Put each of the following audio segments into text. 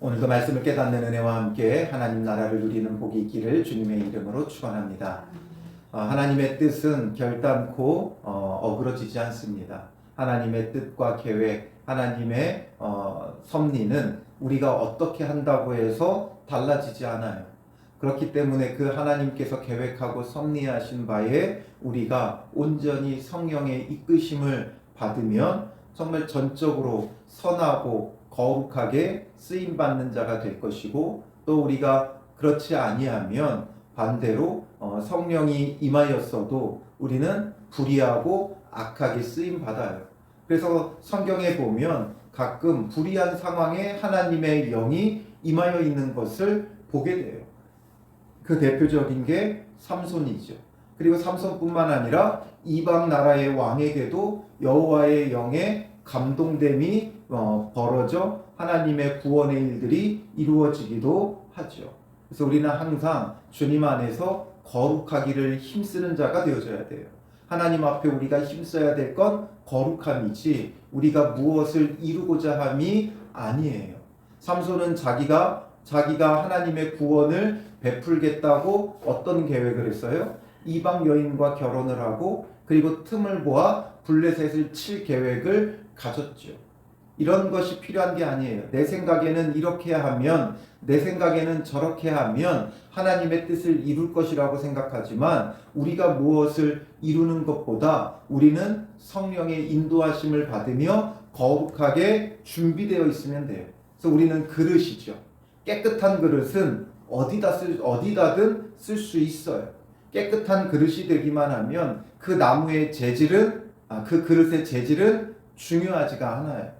오늘도 말씀을 깨닫는 은혜와 함께 하나님 나라를 누리는 복이 있기를 주님의 이름으로 축원합니다. 하나님의 뜻은 결단코 어그러지지 않습니다. 하나님의 뜻과 계획, 하나님의 섭리는 우리가 어떻게 한다고 해서 달라지지 않아요. 그렇기 때문에 그 하나님께서 계획하고 섭리하신 바에 우리가 온전히 성령의 이끄심을 받으면 정말 전적으로 선하고 거룩하게 쓰임받는 자가 될 것이고, 또 우리가 그렇지 아니하면 반대로 성령이 임하였어도 우리는 불의하고 악하게 쓰임받아요. 그래서 성경에 보면 가끔 불의한 상황에 하나님의 영이 임하여 있는 것을 보게 돼요. 그 대표적인 게 삼손이죠. 그리고 삼손뿐만 아니라 이방 나라의 왕에게도 여호와의 영에 감동됨이 벌어져 하나님의 구원의 일들이 이루어지기도 하죠. 그래서 우리는 항상 주님 안에서 거룩하기를 힘쓰는 자가 되어져야 돼요. 하나님 앞에 우리가 힘써야 될 건 거룩함이지 우리가 무엇을 이루고자 함이 아니에요. 삼손은 자기가 하나님의 구원을 베풀겠다고 어떤 계획을 했어요? 이방 여인과 결혼을 하고 그리고 틈을 보아 블레셋을 칠 계획을 가졌죠. 이런 것이 필요한 게 아니에요. 내 생각에는 이렇게 하면, 내 생각에는 저렇게 하면 하나님의 뜻을 이룰 것이라고 생각하지만 우리가 무엇을 이루는 것보다 우리는 성령의 인도하심을 받으며 거룩하게 준비되어 있으면 돼요. 그래서 우리는 그릇이죠. 깨끗한 그릇은 어디다든 쓸 수 있어요. 깨끗한 그릇이 되기만 하면 그 나무의 재질은, 그 그릇의 재질은 중요하지가 않아요.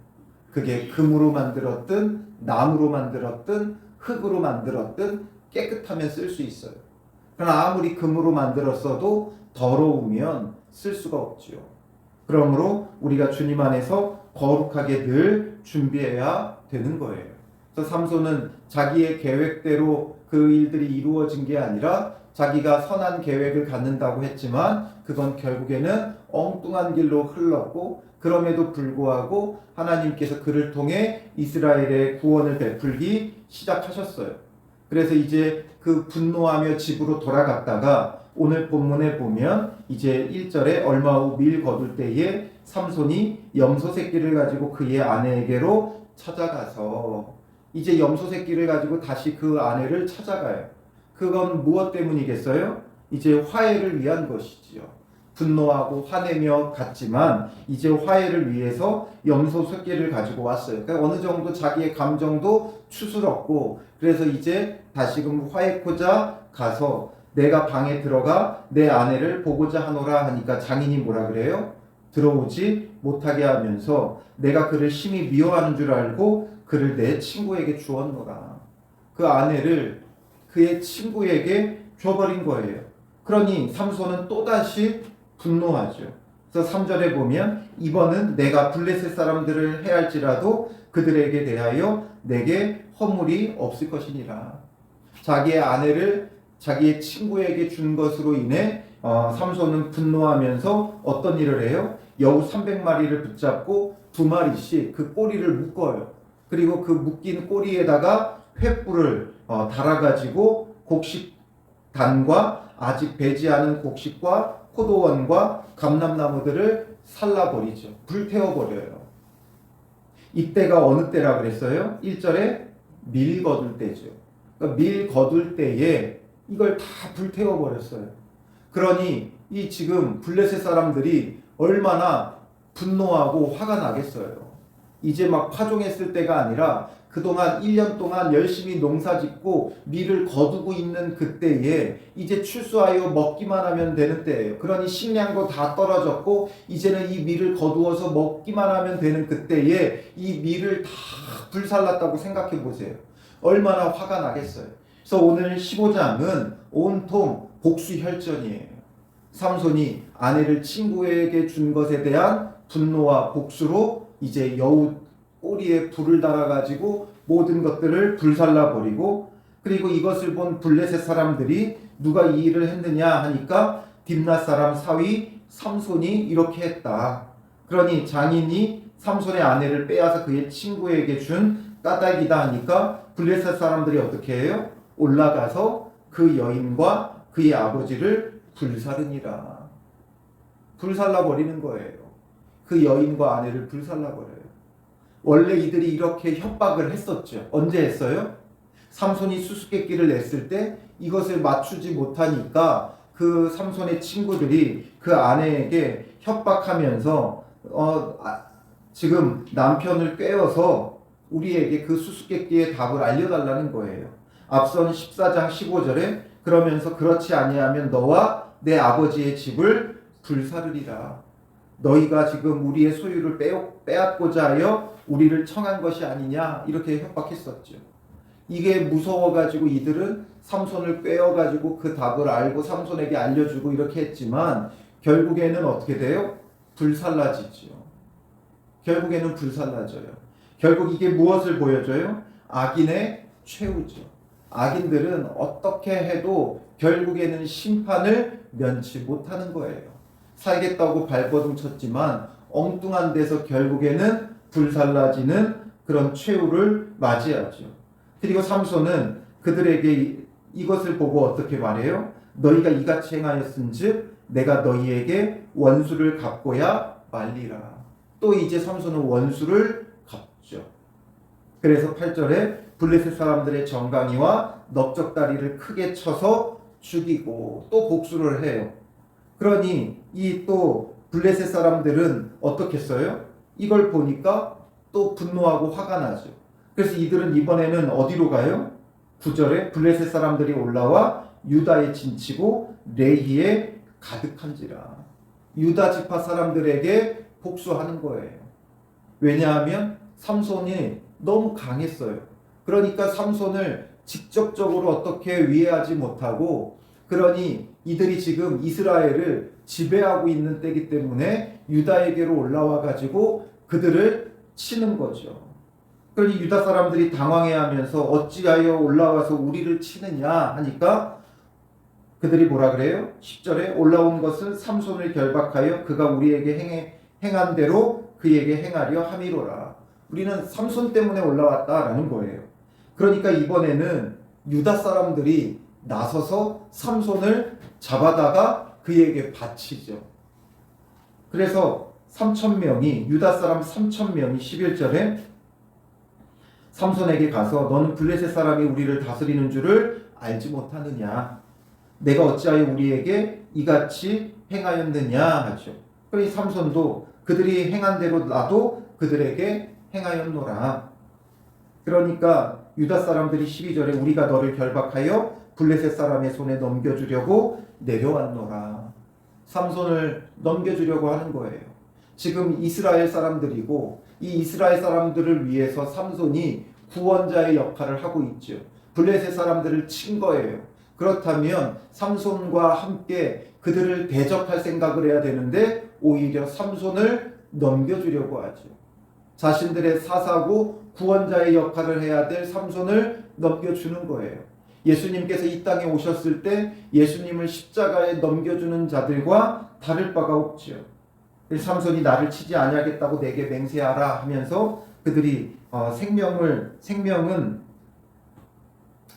그게 금으로 만들었든 나무로 만들었든 흙으로 만들었든 깨끗하면 쓸 수 있어요. 그러나 아무리 금으로 만들었어도 더러우면 쓸 수가 없죠. 그러므로 우리가 주님 안에서 거룩하게 늘 준비해야 되는 거예요. 그래서 삼손은 자기의 계획대로 그 일들이 이루어진 게 아니라 자기가 선한 계획을 갖는다고 했지만 그건 결국에는 엉뚱한 길로 흘렀고, 그럼에도 불구하고 하나님께서 그를 통해 이스라엘의 구원을 베풀기 시작하셨어요. 그래서 이제 그 분노하며 집으로 돌아갔다가 오늘 본문에 보면 이제 1절에 얼마 후 밀 거둘 때에 삼손이 염소 새끼를 가지고 그의 아내에게로 찾아가서, 이제 염소 새끼를 가지고 다시 그 아내를 찾아가요. 그건 무엇 때문이겠어요? 이제 화해를 위한 것이지요. 분노하고 화내며 갔지만 이제 화해를 위해서 염소 새끼를 가지고 왔어요. 그러니까 어느 정도 자기의 감정도 추스렀고, 그래서 이제 다시금 화해코자 가서 내가 방에 들어가 내 아내를 보고자 하노라 하니까 장인이 뭐라 그래요? 들어오지 못하게 하면서 내가 그를 심히 미워하는 줄 알고 그를 내 친구에게 주었노라. 그 아내를 그의 친구에게 줘버린 거예요. 그러니 삼손은 또다시 분노하죠. 그래서 3절에 보면 이번은 내가 블레셋 사람들을 해할지라도 그들에게 대하여 내게 허물이 없을 것이니라. 자기의 아내를 자기의 친구에게 준 것으로 인해 삼손은 분노하면서 어떤 일을 해요? 여우 300마리를 붙잡고 2마리씩 그 꼬리를 묶어요. 그리고 그 묶인 꼬리에다가 횃불을 달아가지고 곡식단과 아직 배지 않은 곡식과 포도원과 감람나무들을 살라버리죠. 불태워버려요. 이때가 어느 때라 그랬어요? 1절에 밀 거둘 때죠. 그러니까 밀 거둘 때에 이걸 다 불태워버렸어요. 그러니 이 지금 블레셋 사람들이 얼마나 분노하고 화가 나겠어요. 이제 막 파종했을 때가 아니라 그동안 1년 동안 열심히 농사짓고 밀을 거두고 있는 그때에 이제 출수하여 먹기만 하면 되는 때예요. 그러니 식량도 다 떨어졌고 이제는 이 밀을 거두어서 먹기만 하면 되는 그때에 이 밀을 다 불살랐다고 생각해 보세요. 얼마나 화가 나겠어요. 그래서 오늘 15장은 온통 복수혈전이에요. 삼손이 아내를 친구에게 준 것에 대한 분노와 복수로 이제 여우 꼬리에 불을 달아가지고 모든 것들을 불살라버리고, 그리고 이것을 본 블레셋 사람들이 누가 이 일을 했느냐 하니까 딥낫 사람 사위 삼손이 이렇게 했다. 그러니 장인이 삼손의 아내를 빼앗아 그의 친구에게 준 까닭이다 하니까 블레셋 사람들이 어떻게 해요? 올라가서 그 여인과 그의 아버지를 불살르니라. 불살라 버리는 거예요. 그 여인과 아내를 불살라 버려요. 원래 이들이 이렇게 협박을 했었죠. 언제 했어요? 삼손이 수수께끼를 냈을 때 이것을 맞추지 못하니까 그 삼손의 친구들이 그 아내에게 협박하면서 지금 남편을 꿰어서 우리에게 그 수수께끼의 답을 알려달라는 거예요. 앞선 14장 15절에 그러면서 그렇지 아니하면 너와 내 아버지의 집을 불사르리라. 너희가 지금 우리의 소유를 빼앗고자 하여 우리를 청한 것이 아니냐 이렇게 협박했었죠. 이게 무서워가지고 이들은 삼손을 꿰어가지고 그 답을 알고 삼손에게 알려주고 이렇게 했지만 결국에는 어떻게 돼요? 불살라지죠. 결국에는 불살라져요. 결국 이게 무엇을 보여줘요? 악인의 최후죠. 악인들은 어떻게 해도 결국에는 심판을 면치 못하는 거예요. 살겠다고 발버둥 쳤지만 엉뚱한 데서 결국에는 불살라지는 그런 최후를 맞이하죠. 그리고 삼손은 그들에게 이것을 보고 어떻게 말해요? 너희가 이같이 행하였은즉 내가 너희에게 원수를 갚고야 말리라. 또 이제 삼손은 원수를 갚죠. 그래서 8절에 블레셋 사람들의 정강이와 넓적다리를 크게 쳐서 죽이고 또 복수를 해요. 그러니 이 또 블레셋 사람들은 어떻게 했어요? 이걸 보니까 또 분노하고 화가 나죠. 그래서 이들은 이번에는 어디로 가요? 9절에 블레셋 사람들이 올라와 유다에 진치고 레히에 가득한지라. 유다 지파 사람들에게 복수하는 거예요. 왜냐하면 삼손이 너무 강했어요. 그러니까 삼손을 직접적으로 어떻게 위해하지 못하고, 그러니 이들이 지금 이스라엘을 지배하고 있는 때이기 때문에 유다에게로 올라와 가지고 그들을 치는 거죠. 그러니 유다 사람들이 당황해하면서 어찌하여 올라와서 우리를 치느냐 하니까 그들이 뭐라 그래요? 10절에 올라온 것은 삼손을 결박하여 그가 우리에게 행한 대로 그에게 행하려 함이로라. 우리는 삼손 때문에 올라왔다라는 거예요. 그러니까 이번에는 유다 사람들이 나서서 삼손을 잡아다가 그에게 바치죠. 그래서 3,000명이 유다 사람 3,000명이 11절에 삼손에게 가서 너는 블레셋 사람이 우리를 다스리는 줄을 알지 못하느냐? 내가 어찌하여 우리에게 이같이 행하였느냐 하죠. 그러니 삼손도 그들이 행한 대로 나도 그들에게 행하였노라. 그러니까 유다 사람들이 12절에 우리가 너를 결박하여 블레셋 사람의 손에 넘겨주려고 내려왔노라. 삼손을 넘겨주려고 하는 거예요. 지금 이스라엘 사람들이고 이 이스라엘 사람들을 위해서 삼손이 구원자의 역할을 하고 있죠. 블레셋 사람들을 친 거예요. 그렇다면 삼손과 함께 그들을 대적할 생각을 해야 되는데 오히려 삼손을 넘겨주려고 하죠. 자신들의 사사고 구원자의 역할을 해야 될 삼손을 넘겨주는 거예요. 예수님께서 이 땅에 오셨을 때 예수님을 십자가에 넘겨주는 자들과 다를 바가 없죠. 삼손이 나를 치지 아니하겠다고 내게 맹세하라 하면서 그들이 생명은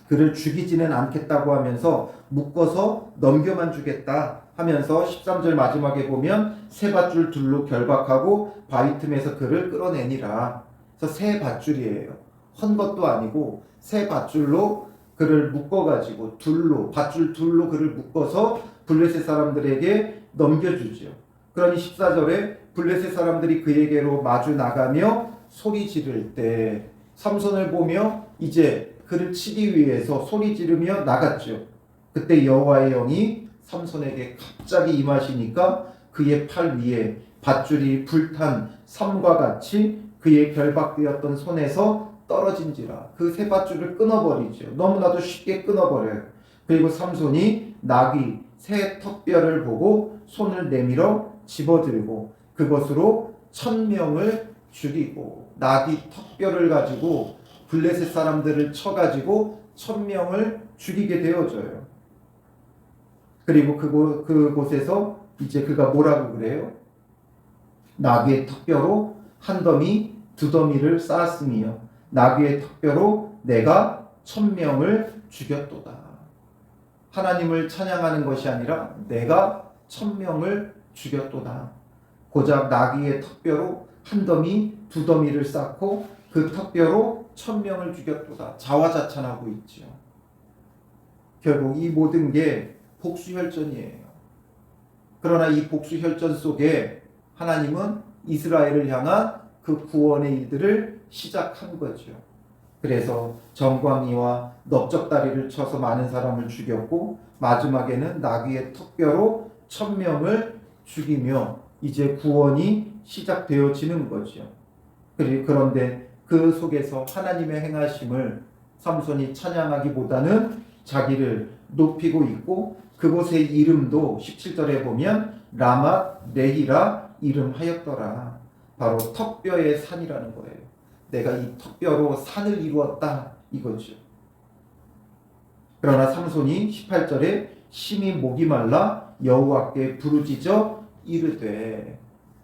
그를 죽이지는 않겠다고 하면서 묶어서 넘겨만 주겠다 하면서 13절 마지막에 보면 새 밧줄 둘로 결박하고 바위 틈에서 그를 끌어내니라. 그래서 새 밧줄이에요. 헌 것도 아니고 새 밧줄로 그를 묶어가지고 밧줄 둘로 그를 묶어서 블레셋 사람들에게 넘겨주죠. 그러니 14절에 블레셋 사람들이 그에게로 마주 나가며 소리 지를 때 삼손을 보며 이제 그를 치기 위해서 소리 지르며 나갔죠. 그때 여호와의 영이 삼손에게 갑자기 임하시니까 그의 팔 위에 밧줄이 불탄 삼과 같이 그의 결박되었던 손에서 떨어진지라. 그 새 밧줄을 끊어버리죠. 너무나도 쉽게 끊어버려요. 그리고 삼손이 나귀 새 턱뼈를 보고 손을 내밀어 집어들고 그것으로 1,000명을 죽이고, 나귀 턱뼈를 가지고 블레셋 사람들을 쳐가지고 1,000명을 죽이게 되어져요. 그리고 그곳에서 이제 그가 뭐라고 그래요? 나귀의 턱뼈로 한 더미 두 더미를 쌓았으며 나귀의 턱뼈로 내가 1000명을 죽였도다. 하나님을 찬양하는 것이 아니라 내가 1000명을 죽였도다. 고작 나귀의 턱뼈로 한 더미 두 더미를 쌓고 그 턱뼈로 1000명을 죽였도다. 자화자찬하고 있죠. 결국 이 모든 게 복수혈전이에요. 그러나 이 복수혈전 속에 하나님은 이스라엘을 향한 그 구원의 일들을 시작한 거죠. 그래서 정광이와 넓적다리를 쳐서 많은 사람을 죽였고 마지막에는 나귀의 턱뼈로 1000명을 죽이며 이제 구원이 시작되어지는 거죠. 그런데 그 속에서 하나님의 행하심을 삼손이 찬양하기보다는 자기를 높이고 있고 그곳의 이름도 17절에 보면 라맛 레히라 이름하였더라. 바로 턱뼈의 산이라는 거예요. 내가 이 턱뼈로 산을 이루었다 이거죠. 그러나 삼손이 18절에 심히 목이 말라 여호와께 부르짖어 이르되,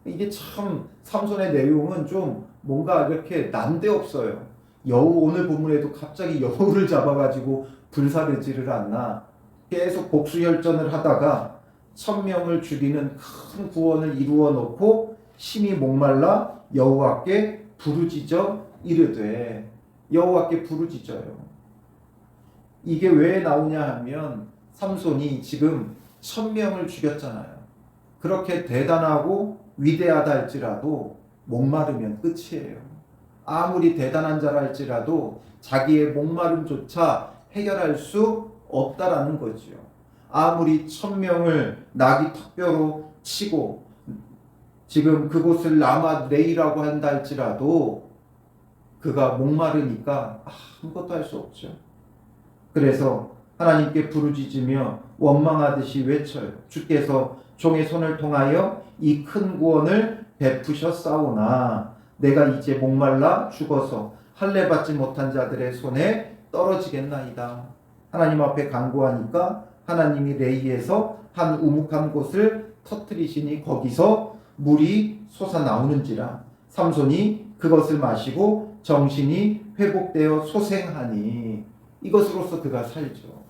이게 참 삼손의 내용은 좀 뭔가 이렇게 난데없어요. 오늘 본문에도 갑자기 여우를 잡아가지고 불사르지를 않나. 계속 복수혈전을 하다가 1000명을 죽이는 큰 구원을 이루어 놓고 심히 목말라 여호와께 부르짖어 이르되, 여호와께 부르짖어요. 이게 왜 나오냐 하면 삼손이 지금 1000명을 죽였잖아요. 그렇게 대단하고 위대하다 할지라도 목마르면 끝이에요. 아무리 대단한 자라 할지라도 자기의 목마름조차 해결할 수 없다라는 거죠. 아무리 1000명을 나귀 턱뼈로 치고 지금 그곳을 라마 레이라고 한다 할지라도 그가 목마르니까 아무것도 할 수 없죠. 그래서 하나님께 부르짖으며 원망하듯이 외쳐요. 주께서 종의 손을 통하여 이 큰 구원을 베푸셨사오나 내가 이제 목말라 죽어서 할례 받지 못한 자들의 손에 떨어지겠나이다. 하나님 앞에 간구하니까 하나님이 레이에서 한 우묵한 곳을 터뜨리시니 거기서 물이 솟아나오는지라. 삼손이 그것을 마시고 정신이 회복되어 소생하니 이것으로서 그가 살죠.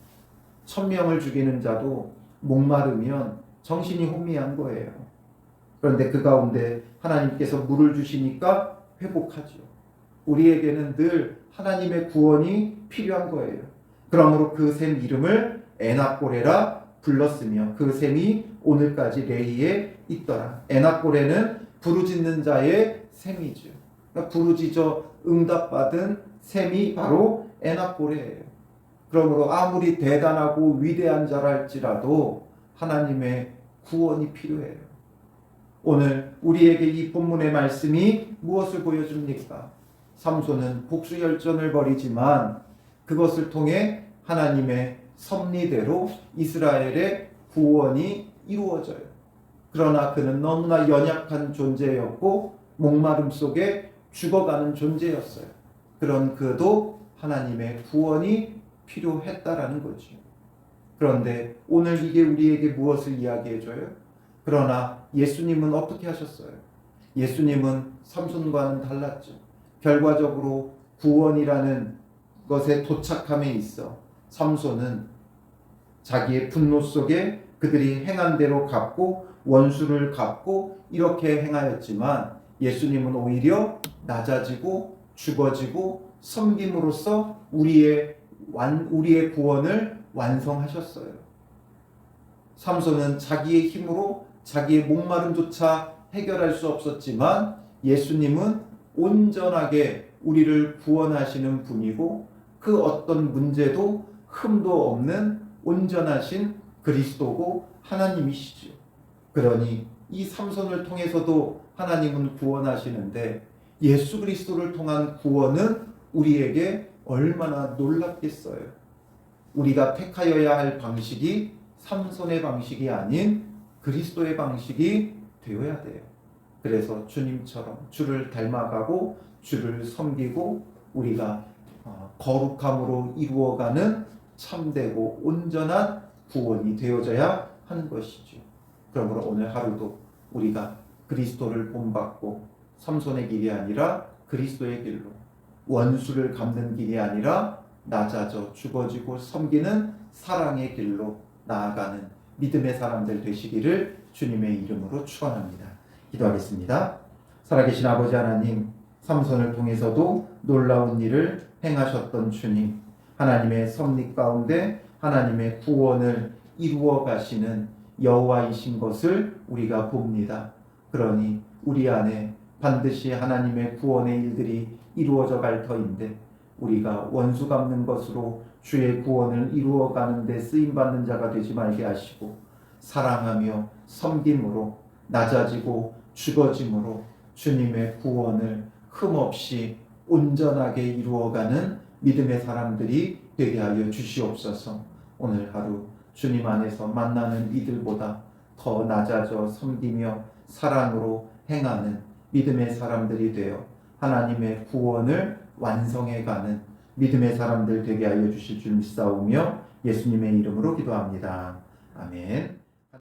1000명을 죽이는 자도 목마르면 정신이 혼미한 거예요. 그런데 그 가운데 하나님께서 물을 주시니까 회복하죠. 우리에게는 늘 하나님의 구원이 필요한 거예요. 그러므로 그 샘 이름을 에나꼬레라 불렀으며 그 샘이 오늘까지 레이에 있더라. 에나꼬레는 부르짖는 자의 샘이죠. 그러니까 부르짖어 응답받은 샘이 바로 에나꼬레예요. 그러므로 아무리 대단하고 위대한 자라 할지라도 하나님의 구원이 필요해요. 오늘 우리에게 이 본문의 말씀이 무엇을 보여줍니까? 삼손은 복수열전을 벌이지만 그것을 통해 하나님의 섭리대로 이스라엘의 구원이 이루어져요. 그러나 그는 너무나 연약한 존재였고 목마름 속에 죽어가는 존재였어요. 그런 그도 하나님의 구원이 필요했다라는 거죠. 그런데 오늘 이게 우리에게 무엇을 이야기해줘요? 그러나 예수님은 어떻게 하셨어요? 예수님은 삼손과는 달랐죠. 결과적으로 구원이라는 것에 도착함에 있어 삼손은 자기의 분노 속에 그들이 행한 대로 갚고 원수를 갚고 이렇게 행하였지만 예수님은 오히려 낮아지고 죽어지고 섬김으로써 우리의 구원을 완성하셨어요. 삼손은 자기의 힘으로 자기의 목마름조차 해결할 수 없었지만 예수님은 온전하게 우리를 구원하시는 분이고 그 어떤 문제도 흠도 없는 온전하신 그리스도고 하나님이시죠. 그러니 이 삼손을 통해서도 하나님은 구원하시는데 예수 그리스도를 통한 구원은 우리에게 얼마나 놀랍겠어요. 우리가 택하여야 할 방식이 삼손의 방식이 아닌 그리스도의 방식이 되어야 돼요. 그래서 주님처럼 주를 닮아가고 주를 섬기고 우리가 거룩함으로 이루어가는 참되고 온전한 구원이 되어져야 하는 것이죠. 그러므로 오늘 하루도 우리가 그리스도를 본받고 삼손의 길이 아니라 그리스도의 길로 원수를 갚는 길이 아니라 낮아져 죽어지고 섬기는 사랑의 길로 나아가는 믿음의 사람들 되시기를 주님의 이름으로 축원합니다. 기도하겠습니다. 살아계신 아버지 하나님, 삼손을 통해서도 놀라운 일을 행하셨던 주님, 하나님의 섭리 가운데 하나님의 구원을 이루어 가시는 여호와이신 것을 우리가 봅니다. 그러니 우리 안에 반드시 하나님의 구원의 일들이 이루어져 갈 터인데 우리가 원수 갚는 것으로 주의 구원을 이루어 가는 데 쓰임 받는 자가 되지 말게 하시고 사랑하며 섬김으로 낮아지고 죽어짐으로 주님의 구원을 흠없이 온전하게 이루어가는 믿음의 사람들이 되게 하여 주시옵소서. 오늘 하루 주님 안에서 만나는 이들보다 더 낮아져 섬기며 사랑으로 행하는 믿음의 사람들이 되어 하나님의 구원을 완성해가는 믿음의 사람들 되게 하여 주실 줄 믿사오며 예수님의 이름으로 기도합니다. 아멘.